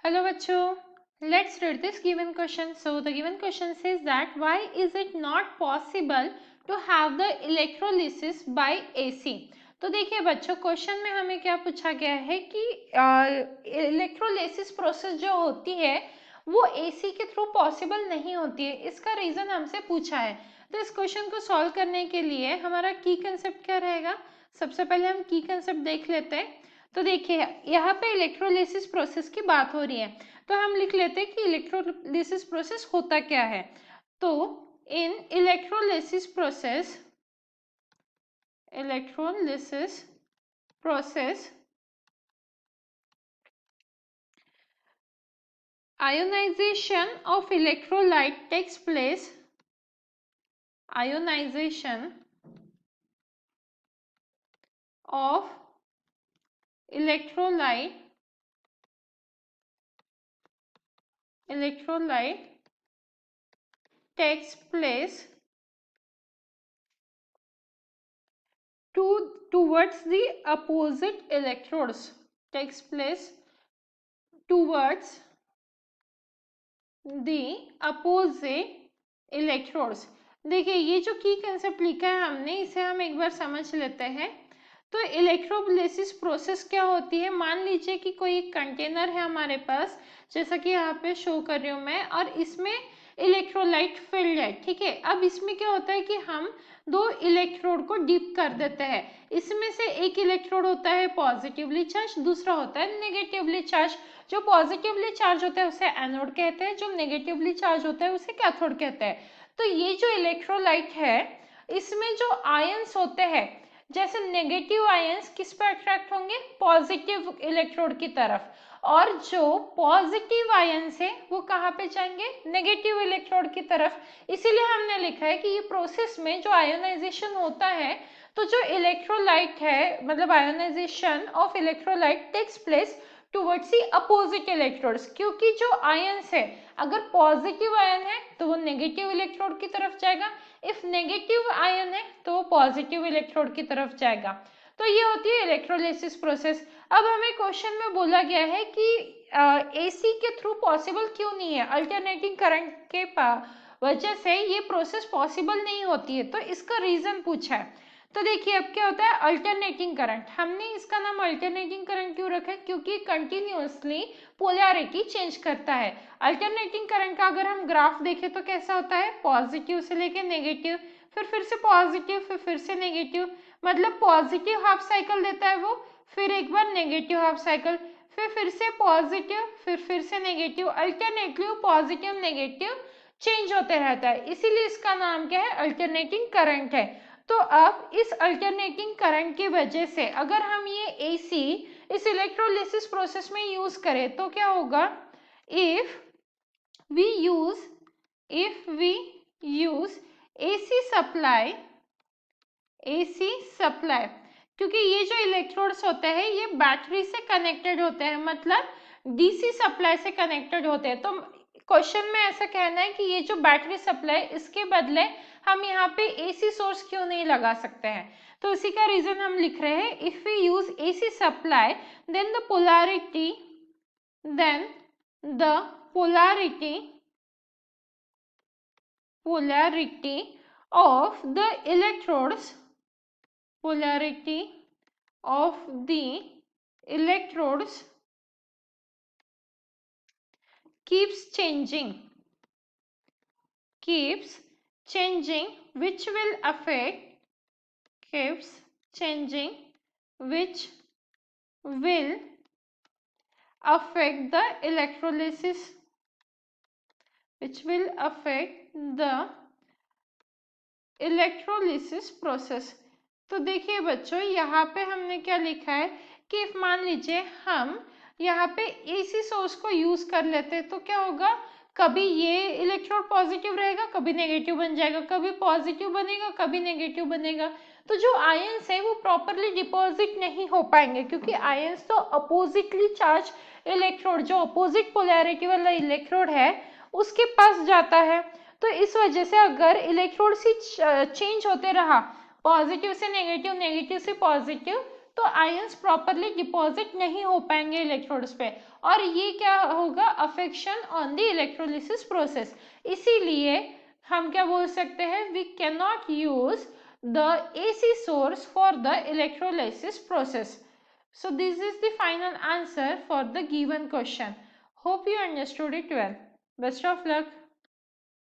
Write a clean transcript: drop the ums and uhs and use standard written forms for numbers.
Hello bachcho, let's read this given question. So the given question says that why is it not possible to have the electrolysis by AC? तो देखिए बच्चों, question में हमें क्या पूछा गया है कि इलेक्ट्रोलिसिस प्रोसेस जो होती है वो एसी के थ्रू पॉसिबल नहीं होती है। इसका रीजन हमसे पूछा है। तो इस क्वेश्चन को सॉल्व करने के लिए हमारा की कंसेप्ट क्या रहेगा? सबसे पहले हम की कंसेप्ट देख लेते हैं। तो देखिए यहाँ पे इलेक्ट्रोलिसिस प्रोसेस की बात हो रही है, तो हम लिख लेते हैं कि इलेक्ट्रोलिसिस प्रोसेस होता क्या है। तो in electrolysis process ionization of electrolyte takes place. Ionization of electrolyte takes place towards the opposite electrodes. Takes place towards the opposite electrodes. देखिए ये जो की कंसेप्ट लिखा है हमने, इसे हम एक बार समझ लेते हैं। तो इलेक्ट्रोलिसिस प्रोसेस क्या होती है? मान लीजिए कि कोई एक कंटेनर है हमारे पास, जैसा कि यहाँ पे शो कर रही हूँ मैं, और इसमें इलेक्ट्रोलाइट फिल्ड है। ठीक है, अब इसमें क्या होता है कि हम दो इलेक्ट्रोड को डिप कर देते हैं। इसमें से एक इलेक्ट्रोड होता है पॉजिटिवली चार्ज, दूसरा होता है नेगेटिवली चार्ज। जो पॉजिटिवली चार्ज होता है उसे एनोड कहते हैं, जो नेगेटिवली चार्ज होता है उसे कैथोड कहते हैं। तो ये जो इलेक्ट्रोलाइट है इसमें जो आयंस होते हैं, जैसे नेगेटिव आयंस किस पर अट्रैक्ट होंगे? पॉजिटिव इलेक्ट्रोड की तरफ, और जो पॉजिटिव आयंस है वो कहाँ पे जाएंगे? नेगेटिव इलेक्ट्रोड की तरफ। इसीलिए हमने लिखा है कि ये प्रोसेस में जो आयोनाइजेशन होता है, तो जो इलेक्ट्रोलाइट है, मतलब ionization of electrolyte takes place towards the opposite electrodes, क्योंकि जो आयंस है, अगर पॉजिटिव आयन है तो वो नेगेटिव इलेक्ट्रोड की तरफ जाएगा, इफ नेगेटिव आयन है तो वो पॉजिटिव इलेक्ट्रोड की तरफ जाएगा। तो ये होती है इलेक्ट्रोलिसिस प्रोसेस। अब हमें क्वेश्चन में बोला गया है कि एसी के थ्रू पॉसिबल क्यों नहीं है, अल्टरनेटिंग करंट के वजह से ये प्रोसेस पॉसिबल नहीं होती है, तो इसका रीजन पूछा है। तो देखिए अब क्या होता है अल्टरनेटिंग करंट। हमने इसका नाम अल्टरनेटिंग करंट क्यों रखा है? क्योंकि कंटिन्यूअसली पोलैरिटी चेंज करता है। अल्टरनेटिंग करंट का अगर हम ग्राफ देखें तो कैसा होता है? पॉजिटिव से लेके नेगेटिव, फिर से पॉजिटिव, फिर से नेगेटिव, मतलब पॉजिटिव हाफ साइकिल देता है वो, फिर एक बार नेगेटिव हाफ साइकिल, फिर से पॉजिटिव, फिर से negative, alternately positive negative change होते रहता है। इसीलिए इसका नाम क्या है? अल्टरनेटिंग करंट है। तो अब इस अल्टरनेटिंग करंट की वजह से अगर हम ये एसी इस इलेक्ट्रोलिसिस प्रोसेस में यूज करें तो क्या होगा? If we use AC supply, क्योंकि ये जो इलेक्ट्रोड्स होते हैं ये बैटरी से कनेक्टेड होते हैं, मतलब डीसी सप्लाई से कनेक्टेड होते हैं। तो क्वेश्चन में ऐसा कहना है कि ये जो बैटरी सप्लाई, इसके बदले हम यहाँ पे एसी सोर्स क्यों नहीं लगा सकते हैं? तो इसी का रीजन हम लिख रहे हैं, if we use AC supply then the polarity of the electrodes keeps changing, which will affect the electrolysis, process। तो देखिए बच्चों यहाँ पे हमने क्या लिखा है कि if मान लीजिए हम यहाँ पे एसी सोर्स को यूज कर लेते हैं तो क्या होगा? कभी ये इलेक्ट्रोड पॉजिटिव रहेगा, कभी नेगेटिव बन जाएगा, कभी पॉजिटिव बनेगा, कभी नेगेटिव बनेगा। तो जो आयंस है वो प्रॉपरली डिपॉजिट नहीं हो पाएंगे, क्योंकि आयंस तो अपोजिटली चार्ज इलेक्ट्रोड, जो अपोजिट पोलैरिटी वाला इलेक्ट्रोड है उसके पास जाता है। तो इस वजह से अगर इलेक्ट्रोड से चेंज होते रहा, पॉजिटिव से नेगेटिव, नेगेटिव से पॉजिटिव, तो आयंस प्रॉपरली डिपॉजिट नहीं हो पाएंगे इलेक्ट्रोड्स पे, और ये क्या होगा, affection on the electrolysis process. इसीलिए हम क्या बोल सकते हैं, we can not use the AC source for the electrolysis process. So this is the final answer for the given question. Hope you understood it well. Best of luck.